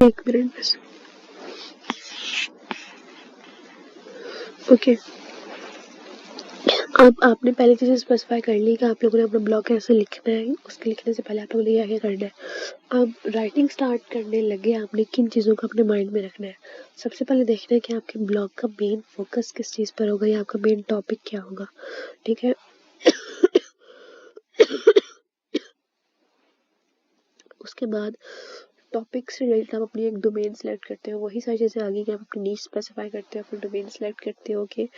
एक मिनट बस। ओके, अब आपने पहले चीज़ें स्पेसिफाई कर ली कि आप लोगों ने अपना ब्लॉग कैसे लिखना है। उसके लिखने से पहले आप लोगों ने क्या क्या करना है। अब राइटिंग स्टार्ट करने लगे आपने किन चीज़ों को अपने माइंड में रखना है। सबसे पहले देखना है कि आपके ब्लॉग का मेन फोकस किस चीज़ पर होगा या आपका मेन टॉपिक क्या होगा। ठीक है, उसके बाद टॉपिक से रिलेटेड आप अपनी एक डोमेन सेलेक्ट करते हो। वही सारी चीज़ें आगे कि आप अपनी नीश स्पेसिफाई करते हो, अपनी डोमेन सेलेक्ट करते हो कि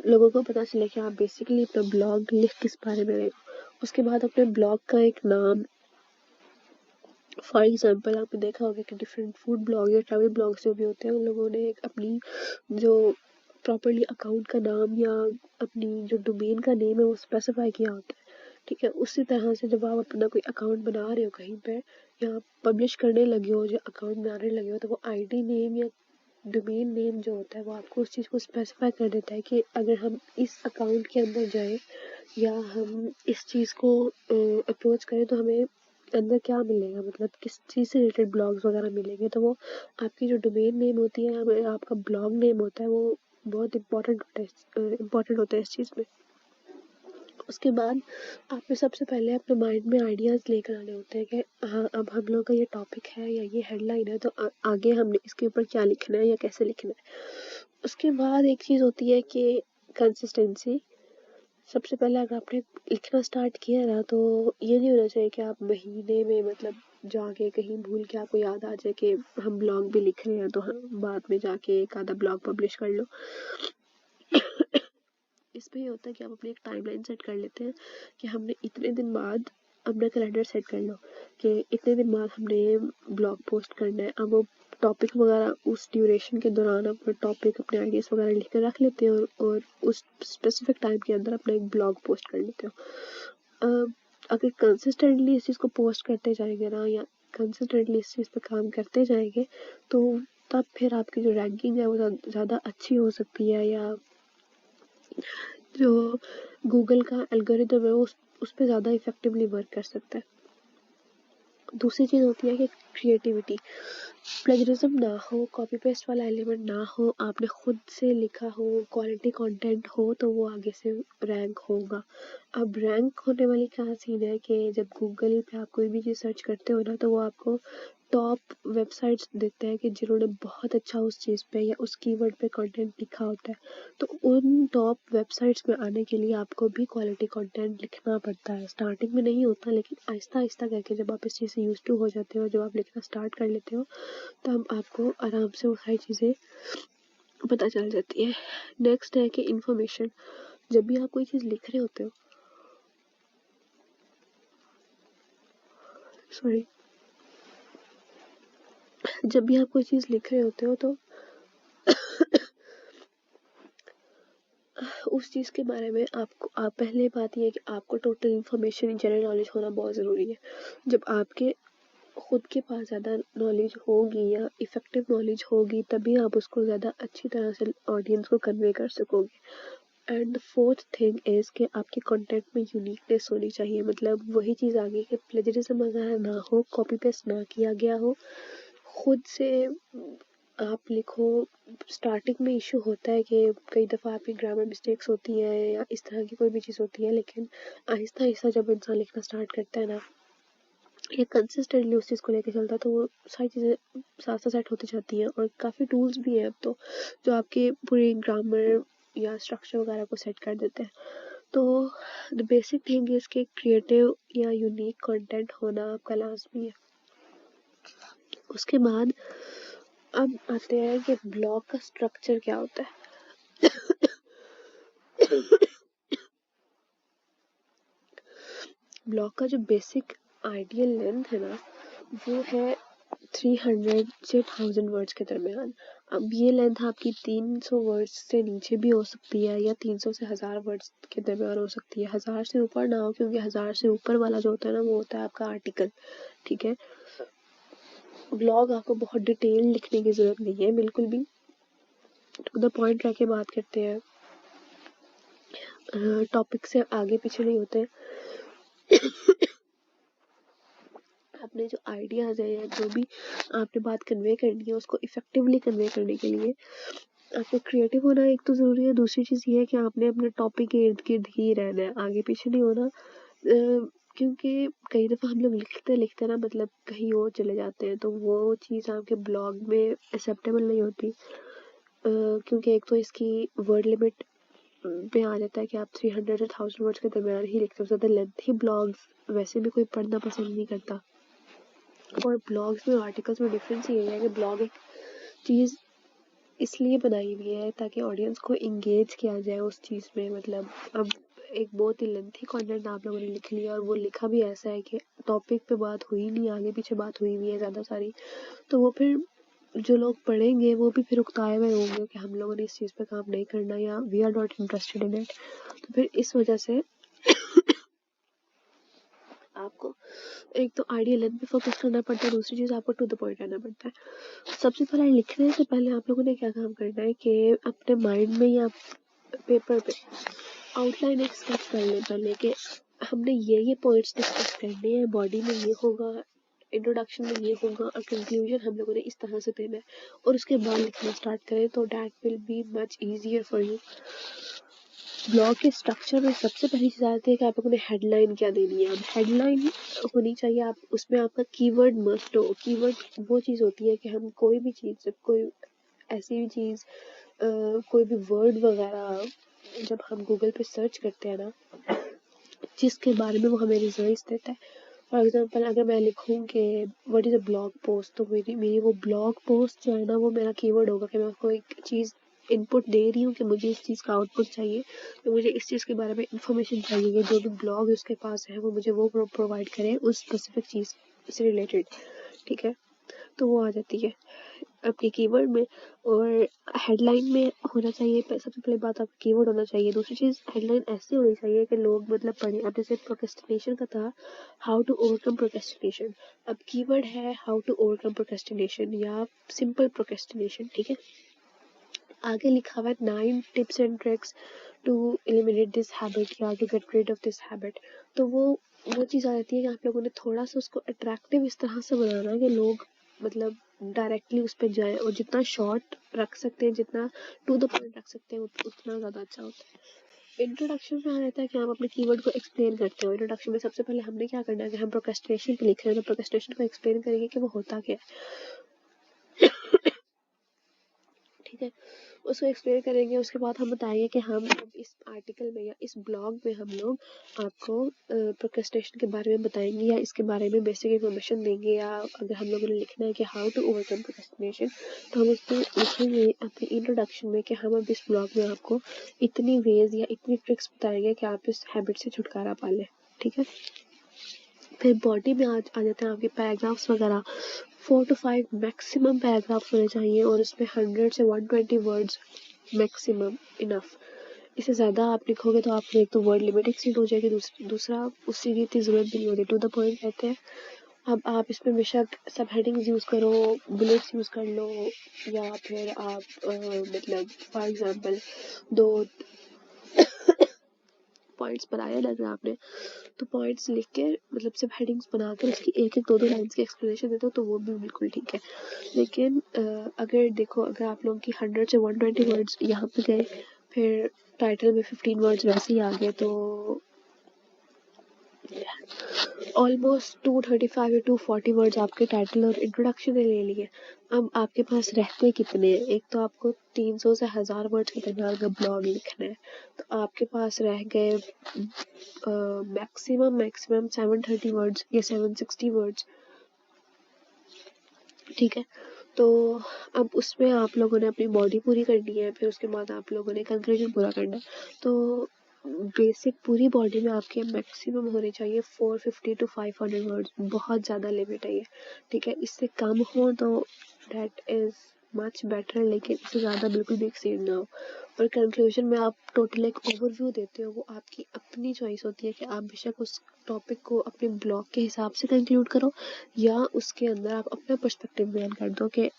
लोगों को पता चले कि आप बेसिकली अपना ब्लॉग लिख किस बारे में रहे हो। उसके बाद अपने ब्लॉग का एक नाम, फॉर एग्जाम्पल आपने देखा होगा कि डिफरेंट फूड ब्लॉग या ट्रैवल ब्लॉग्स जो भी होते हैं उन लोगों ने एक अपनी जो प्रॉपरली अकाउंट का नाम या अपनी जो डोमेन का नेम है वो स्पेसिफाई किया होता है। ठीक है, उसी तरह से जब आप अपना कोई अकाउंट बना रहे हो कहीं पे या पब्लिश करने लगे हो, जो अकाउंट बनाने लगे हो, तो वो आईडी नेम या डोमेन नेम जो होता है वो आपको उस चीज़ को स्पेसिफाई कर देता है कि अगर हम इस अकाउंट के अंदर जाएं या हम इस चीज़ को अप्रोच करें तो हमें अंदर क्या मिलेगा, मतलब किस चीज़ से रिलेटेड ब्लॉग्स वगैरह मिलेंगे। तो वो आपकी जो डोमेन नेम होती है, आपका ब्लॉग नेम होता है, वो बहुत इम्पोर्टेंट होता है इस चीज़ में। उसके बाद आपने सबसे पहले अपने माइंड में आइडियाज़ लेकर आने होते हैं कि हाँ अब हम लोग का ये टॉपिक है या ये हेडलाइन है, तो आगे हमने इसके ऊपर क्या लिखना है या कैसे लिखना है। उसके बाद एक चीज़ होती है कि कंसिस्टेंसी। सबसे पहले अगर आपने लिखना स्टार्ट किया ना तो ये नहीं होना चाहिए कि आप महीने में मतलब जाके कहीं भूल के आपको याद आ जाए कि हम ब्लॉग भी लिख रहे हैं तो हम बाद में जाके एक आधा ब्लॉग पब्लिश कर लो। इसमें ये होता है कि आप अपनी एक टाइमलाइन सेट कर लेते हैं कि हमने इतने दिन बाद अपना कैलेंडर सेट कर लो कि इतने दिन बाद हमने ब्लॉग पोस्ट करना है। अब वो टॉपिक वगैरह उस ड्यूरेशन के दौरान अपना टॉपिक अपने आइडियाज़ वगैरह लिख कर रख लेते हैं और उस स्पेसिफिक टाइम के अंदर अपना एक ब्लॉग पोस्ट कर लेते हो। अगर कंसिस्टेंटली इस चीज़ को पोस्ट करते जाएंगे ना या कंसिस्टेंटली इस चीज़ पे काम करते जाएंगे तो तब फिर आपकी जो रैंकिंग है वो ज़्यादा अच्छी हो सकती है या जो गूगल का एल्गोरिदम है उस पे ज़्यादा इफेक्टिवली वर्क कर सकता है। दूसरी चीज़ होती है कि क्रिएटिविटी, प्लेजरिज्म ना हो, कॉपी पेस्ट वाला एलिमेंट ना हो, आपने खुद से लिखा हो, क्वालिटी कंटेंट हो तो वो आगे से रैंक होगा। अब रैंक होने वाली क्या सीन है कि जब गूगल पे आप कोई भी चीज़ सर्च करते हो ना तो वो आपको टॉप वेबसाइट्स देते हैं कि जिन्होंने बहुत अच्छा उस चीज़ पे या उस कीवर्ड पे कंटेंट लिखा होता है। तो उन टॉप वेबसाइट्स में आने के लिए आपको भी क्वालिटी कंटेंट लिखना पड़ता है। स्टार्टिंग में नहीं होता लेकिन आहिस्ता आहिस्ता करके जब आप इस चीज़ से यूज टू हो जाते हो, जब आप लिखना स्टार्ट कर लेते हो तब आपको आराम से वो सारी चीज़ें पता चल जाती है। नेक्स्ट है कि इन्फॉर्मेशन। जब भी आप कोई चीज़ लिख रहे होते हो, सॉरी, जब भी आप कोई चीज़ लिख रहे होते हो तो उस चीज़ के बारे में आपको पहले बात ये है कि आपको टोटल इन्फॉर्मेशन जनरल नॉलेज होना बहुत ज़रूरी है। जब आपके खुद के पास ज़्यादा नॉलेज होगी या इफ़ेक्टिव नॉलेज होगी तभी आप उसको ज़्यादा अच्छी तरह से ऑडियंस को कन्वे कर सकोगे। एंड फोर्थ थिंग इज़ कि आपके कंटेंट में यूनिकनेस होनी चाहिए। मतलब वही चीज़ आ गई कि प्लेजरिज्म वगैरह ना हो, कॉपी पेस्ट ना किया गया हो, खुद से आप लिखो। स्टार्टिंग में इशू होता है कि कई दफ़ा आपकी ग्रामर मिस्टेक्स होती हैं या इस तरह की कोई भी चीज़ होती है, लेकिन आहिस्ता आहिस्ता जब इंसान लिखना स्टार्ट करता है ना या कंसिस्टेंटली उस चीज़ को लेके चलता है तो वो सारी चीज़ें साथ साथ सेट होती जाती हैं। और काफ़ी टूल्स भी हैं अब तो जो आपके पूरी ग्रामर या स्ट्रक्चर वगैरह को सेट कर देते हैं। तो द बेसिक थिंग इज़ कि क्रिएटिव या यूनिक कंटेंट होना आपका लाजमी है। उसके बाद अब आते हैं कि ब्लॉग का स्ट्रक्चर क्या होता है। ब्लॉग का जो बेसिक आइडियल लेंथ है ना वो है 300 से 1000 वर्ड्स के दरमियान। अब ये लेंथ आपकी 300 वर्ड्स से नीचे भी हो सकती है या 300 से 1000 वर्ड्स के दरमियान हो सकती है। 1000 से ऊपर ना हो क्योंकि 1000 से ऊपर वाला जो होता है ना वो होता है आपका आर्टिकल। ठीक है, ब्लॉग आपको बहुत डिटेल लिखने की ज़रूरत नहीं है, बिल्कुल भी टू द पॉइंट रह के बात करते हैं, टॉपिक से आगे पीछे नहीं होते। अपने जो आइडियाज़ है या जो भी आपने बात कन्वे करनी है उसको इफेक्टिवली कन्वे करने के लिए आपको क्रिएटिव होना एक तो ज़रूरी है। दूसरी चीज़ ये है कि आपने अपने टॉपिक के इर्द गिर्द ही रहना है, आगे पीछे नहीं होना। क्योंकि कई दफ़ा हम लोग लिखते ना मतलब कहीं और चले जाते हैं, तो वो चीज़ आपके ब्लॉग में एक्सेप्टेबल नहीं होती। क्योंकि एक तो इसकी वर्ड लिमिट पे आ जाता है कि आप 300 से 1000 वर्ड्स के दरमियान ही लिखते हो। ज़्यादा लेंथी ब्लॉग्स वैसे भी कोई पढ़ना पसंद नहीं करता। और ब्लॉग्स में आर्टिकल्स में डिफरेंस ये है कि ब्लॉग एक चीज़ इसलिए बनाई हुई है ताकि ऑडियंस को इंगेज किया जाए उस चीज़ में। मतलब अब एक बहुत ही लेंथी कंटेंट आप लोगों ने लिख लिया और वो लिखा भी ऐसा है कि टॉपिक पे बात हुई नहीं, आगे पीछे बात हुई हुई है ज़्यादा सारी, तो वो फिर जो लोग पढ़ेंगे वो भी फिर उकताए हुए होंगे कि हम लोगों ने इस चीज़ पे काम नहीं करना या we are not interested in it. तो फिर इस वजह से आपको एक तो आइडिया लेंथ पे फोकस करना पड़ता है, दूसरी चीज़ आपको टू द पॉइंट रहना पड़ता है। सबसे पहले लिखने से पहले आप लोगों ने क्या काम करना है कि अपने माइंड में या पेपर पे आउटलाइन एक स्केच कर लें पहले कि हमने ये पॉइंट्स डिस्कस करने हैं, बॉडी में ये होगा, इंट्रोडक्शन में ये होगा और कंक्लूजन हम लोगों ने इस तरह से देना है, और उसके बाद लिखना स्टार्ट करें तो that will be much easier for you. Blog के स्ट्रक्चर में सबसे पहली चीज़ आती है कि आप लोगों ने हेडलाइन क्या देनी है। अब हेडलाइन होनी चाहिए, आप उसमें आपका कीवर्ड मस्ट हो। कीवर्ड वो चीज़ होती है कि हम कोई भी चीज़, कोई ऐसी भी चीज़, कोई भी वर्ड वगैरह जब हम गूगल पे सर्च करते हैं ना, जिसके बारे में वो हमें रिजल्ट्स देता है। फॉर एग्जांपल अगर मैं लिखूँ कि what is a blog post, तो मेरी वो ब्लॉग पोस्ट जो है ना वो मेरा कीवर्ड होगा कि मैं आपको एक चीज़ इनपुट दे रही हूँ कि मुझे इस चीज़ का आउटपुट चाहिए, तो मुझे इस चीज़ के बारे में इंफॉर्मेशन चाहिए कि जो भी ब्लॉग उसके पास है वो मुझे वो प्रोवाइड करे उस स्पेसिफिक चीज़ से रिलेटेड। ठीक है, तो वो आ जाती है आपके कीवर्ड में। और हेडलाइन में होना चाहिए, सबसे पहले बात आपका कीवर्ड होना चाहिए। दूसरी चीज़ हेडलाइन ऐसी होनी चाहिए कि लोग मतलब पढ़ें। अब जैसे प्रोक्रेस्टिनेशन का था, हाउ टू ओवरकम प्रोक्रेस्टिनेशन, अब कीवर्ड है हाउ टू ओवरकम प्रोक्रेस्टिनेशन या सिंपल प्रोक्रेस्टिनेशन। ठीक है, आगे लिखा हुआ है 9 tips and tricks to eliminate this habit या to get rid of this habit. तो वो चीज़ आ जाती है कि आप लोगों ने थोड़ा सा उसको अट्रैक्टिव इस तरह से बनाना है कि लोग मतलब डायरेक्टली उस पर जाए, और जितना शॉर्ट रख सकते हैं, जितना टू द पॉइंट रख सकते हैं उतना ज़्यादा अच्छा होता है। इंट्रोडक्शन में आ जाता है कि हम अपने कीवर्ड को एक्सप्लेन करते हो। इंट्रोडक्शन में सबसे पहले हमने क्या करना है कि हम प्रोक्रेस्टिनेशन पे लिख रहे हैं, तो प्रोक्रेस्टिनेशन को एक्सप्लेन करेंगे कि वो होता क्या है। ठीक है, उसको एक्सप्लेन करेंगे। उसके बाद हम बताएंगे कि हम इस आर्टिकल में या इस ब्लॉग में हम लोग आपको प्रोक्रेस्टिनेशन के बारे में बताएंगे या इसके बारे में बेसिक इन्फॉर्मेशन देंगे, या अगर हम लोगों ने लिखना है कि हाउ टू ओवरकम प्रोक्रेस्टिनेशन, तो हम उसको लिखेंगे अपने इंट्रोडक्शन में कि हम अब इस ब्लॉग में आपको इतनी वेज या इतनी ट्रिक्स बताएंगे कि आप इस हैबिट से छुटकारा पा लें। ठीक है, फिर बॉडी में आ जाते हैं आपके पैराग्राफ्स वगैरह। 4 to 5 मैक्सिमम पैराग्राफ्स होने चाहिए और उसमें 100 से 120 वर्ड्स मैक्सिमम इनफ। इससे ज़्यादा आप लिखोगे तो आपकी एक तो वर्ड लिमिट एक्सीड हो जाएगी, दूसरा उससे की इतनी ज़रूरत भी नहीं होती, टू द पॉइंट रहते हैं। अब आप इसमें बेशक सब हेडिंग्स यूज़ करो, बुलेट्स यूज़ कर लो, या फिर आप मतलब फॉर एग्जांपल 2 पॉइंट्स बनाए अगर आपने, तो पॉइंट्स लिख के मतलब सिर्फ हेडिंग्स बनाकर उसकी एक एक दो लाइन्स की एक्सप्लेनेशन दे दो तो वो भी बिल्कुल ठीक है। लेकिन अगर देखो, अगर आप लोगों की 100 से 120 वर्ड्स यहाँ पे गए, फिर टाइटल में 15 वर्ड्स वैसे ही आ गए, तो ऑलमोस्ट 235 या 240 वर्ड्स आपके टाइटल और इंट्रोडक्शन ने ले लिए। अब आपके पास रहते कितने हैं? एक तो आपको 300 से 1000 वर्ड्स के दरमियान का ब्लॉग लिखना है, तो आपके पास रह गए मैक्सिमम 730 वर्ड्स या 760 वर्ड्स। ठीक है, तो अब उसमें आप लोगों ने अपनी बॉडी पूरी करनी है, फिर उसके बाद आप लोगों ने कंक्लूजन पूरा करना है। तो बेसिक पूरी बॉडी में आपके मैक्सिमम होने चाहिए 450 to 500 वर्ड्स, बहुत ज़्यादा लिमिट है ये। ठीक है, इससे कम हो तो दैट इज़ मच बेटर, लेकिन इससे ज़्यादा बिल्कुल भी एक्सीड ना हो। और कंक्लूजन में आप टोटल एक ओवरव्यू देते हो, वो आपकी अपनी चॉइस होती है कि आप बेशक उस टॉपिक को अपने ब्लॉग के हिसाब से कंक्लूड करो या उसके अंदर आप अपना पर्सपेक्टिव बयान कर दो कि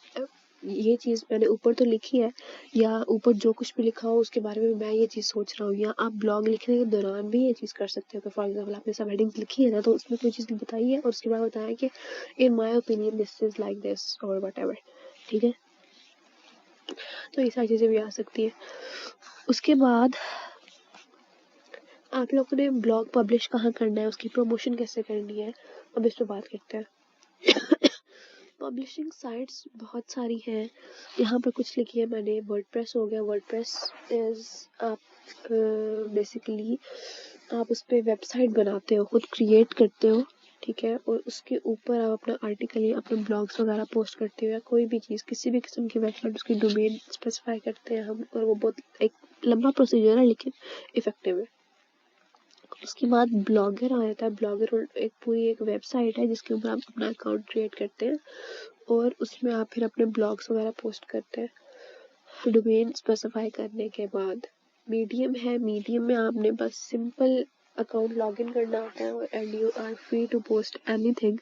ये चीज़ मैंने ऊपर तो लिखी है, या ऊपर जो कुछ भी लिखा हो उसके बारे में मैं ये चीज़ सोच रहा हूँ, या आप ब्लॉग लिखने के दौरान भी ये चीज़ कर सकते हो। फॉर एग्जाम्पल आपने सब हेडिंग्स लिखी है ना, तो उसमें कोई चीज़ बताई है और उसके बाद बताया कि in my opinion this is like this और वट एवर, ठीक है। तो ये सारी चीज़ें भी आ सकती है। उसके बाद आप लोगों ने ब्लॉग पब्लिश कहाँ करना है, उसकी प्रमोशन कैसे करनी है, अब इस पर बात करते हैं। पब्लिशिंग साइट्स बहुत सारी हैं, यहाँ पर कुछ लिखी है मैंने। वर्डप्रेस हो गया, वर्डप्रेस इज आप बेसिकली आप उस पर वेबसाइट बनाते हो, खुद क्रिएट करते हो, ठीक है, और उसके ऊपर आप अपना आर्टिकल या अपने ब्लॉग्स वगैरह पोस्ट करते हो, या कोई भी चीज़ किसी भी किस्म की वेबसाइट, उसकी डोमेन स्पेसिफाई करते हैं हम, और वो बहुत एक लंबा प्रोसीजर है लेकिन इफेक्टिव है। उसके बाद ब्लॉगर आ जाता है। ब्लॉगर एक पूरी एक वेबसाइट है जिसके ऊपर आप अपना अकाउंट क्रिएट करते हैं और उसमें आप फिर अपने ब्लॉग्स वगैरह पोस्ट करते हैं। डोमेन स्पेसिफाई करने के बाद मीडियम है, मीडियम में आपने बस सिंपल अकाउंट लॉगिन करना होता है and you are free to post anything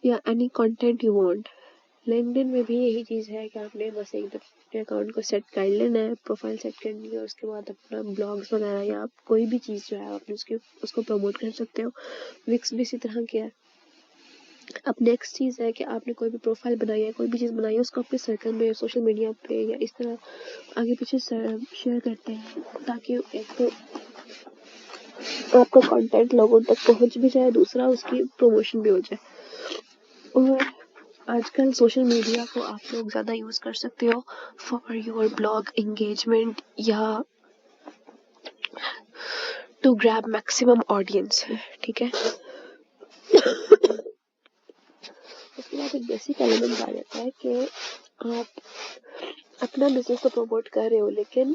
या any content you want. LinkedIn में भी यही चीज़ है कि आपने बस एक अपने अकाउंट को सेट कर लेना है, प्रोफाइल सेट करनी है, उसके बाद अपना ब्लॉग्स वगैरह या आप कोई भी चीज़ जो है आपने उसको प्रमोट कर सकते हो। विक्स भी इसी तरह के है। अब नेक्स्ट चीज़ है कि आपने कोई भी प्रोफाइल बनाई है, कोई भी चीज़ बनाई है, उसको अपने सर्कल में, सोशल मीडिया पे या इस तरह आगे पीछे शेयर करते हैं, ताकि एक तो आपका कंटेंट लोगों तक पहुंच भी जाए, दूसरा उसकी प्रमोशन भी हो जाए। और आजकल सोशल मीडिया को आप लोग ज़्यादा यूज़ कर सकते हो फॉर योर ब्लॉग एंगेजमेंट या टू ग्रैब मैक्सिमम ऑडियंस, ठीक है। उसके बाद एक बेसिक एलिमेंट आ जाता है कि आप अपना बिजनेस तो प्रमोट कर रहे हो, लेकिन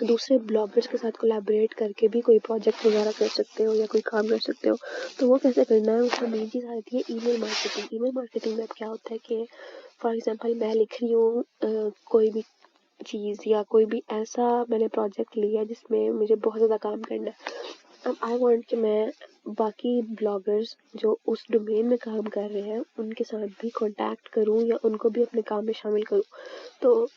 दूसरे ब्लॉगर्स के साथ कोलैबोरेट करके भी कोई प्रोजेक्ट वगैरह कर सकते हो या कोई काम कर सकते हो। तो वो कैसे करना है, उसमें मेन चीज़ आती है ईमेल मार्केटिंग। ईमेल मार्केटिंग में क्या होता है कि फॉर एग्जांपल मैं लिख रही हूँ कोई भी चीज़ या कोई भी ऐसा मैंने प्रोजेक्ट लिया जिसमें मुझे बहुत ज़्यादा काम करना है। अब आई वांट कि मैं बाकी ब्लॉगर्स जो उस डोमेन में काम कर रहे हैं उनके साथ भी कांटेक्ट करूं या उनको भी अपने काम में शामिल करूं। तो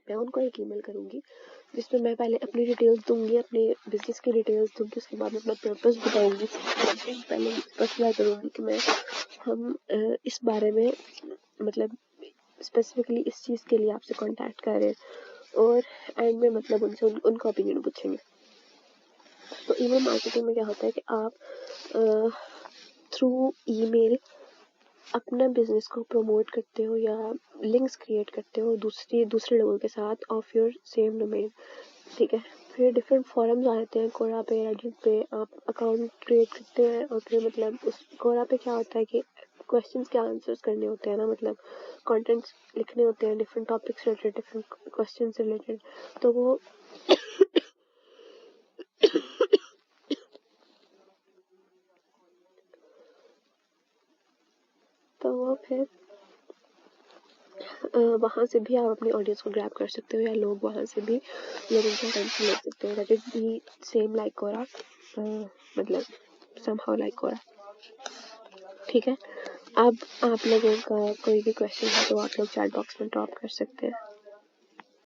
मैं उनको एक ईमेल करूंगी जिसमें मैं पहले अपनी डिटेल्स दूंगी, अपने बिजनेस की डिटेल्स दूंगी, उसके बाद मैं अपना पर्पस बताऊंगी। पहले स्पेसिफाई करूंगी कि मैं हम इस बारे में मतलब स्पेसिफिकली इस चीज़ के लिए आपसे कांटेक्ट कर रहे हैं, और एंड में मतलब उनसे उनका ओपिनियन पूछेंगे। तो ईमेल मार्केटिंग में क्या होता है कि आप थ्रू ईमेल अपना बिजनेस को प्रमोट करते हो या लिंक्स क्रिएट करते हो दूसरे लोगों के साथ ऑफ योर सेम डोमेन, ठीक है। फिर डिफरेंट फॉरम्स आ जाते हैं, कोरा पे, रेडिट पे आप अकाउंट क्रिएट करते हैं, और फिर मतलब उस कोरा पे क्या होता है कि क्वेश्चंस के आंसर्स करने होते हैं ना, मतलब कंटेंट्स लिखने होते हैं different topics related, different question से रिलेटेड। तो वो फिर वहाँ से भी आप अपनी ऑडियंस को ग्रैब कर सकते हो, या लोग वहाँ से भी लोगों का अटेंशन ले सकते हो। That is be same like Quora, मतलब समहाउ लाइक कोरा, ठीक है। अब आप लोगों का कोई भी क्वेश्चन है तो आप लोग चैट बॉक्स में ड्रॉप कर सकते हैं।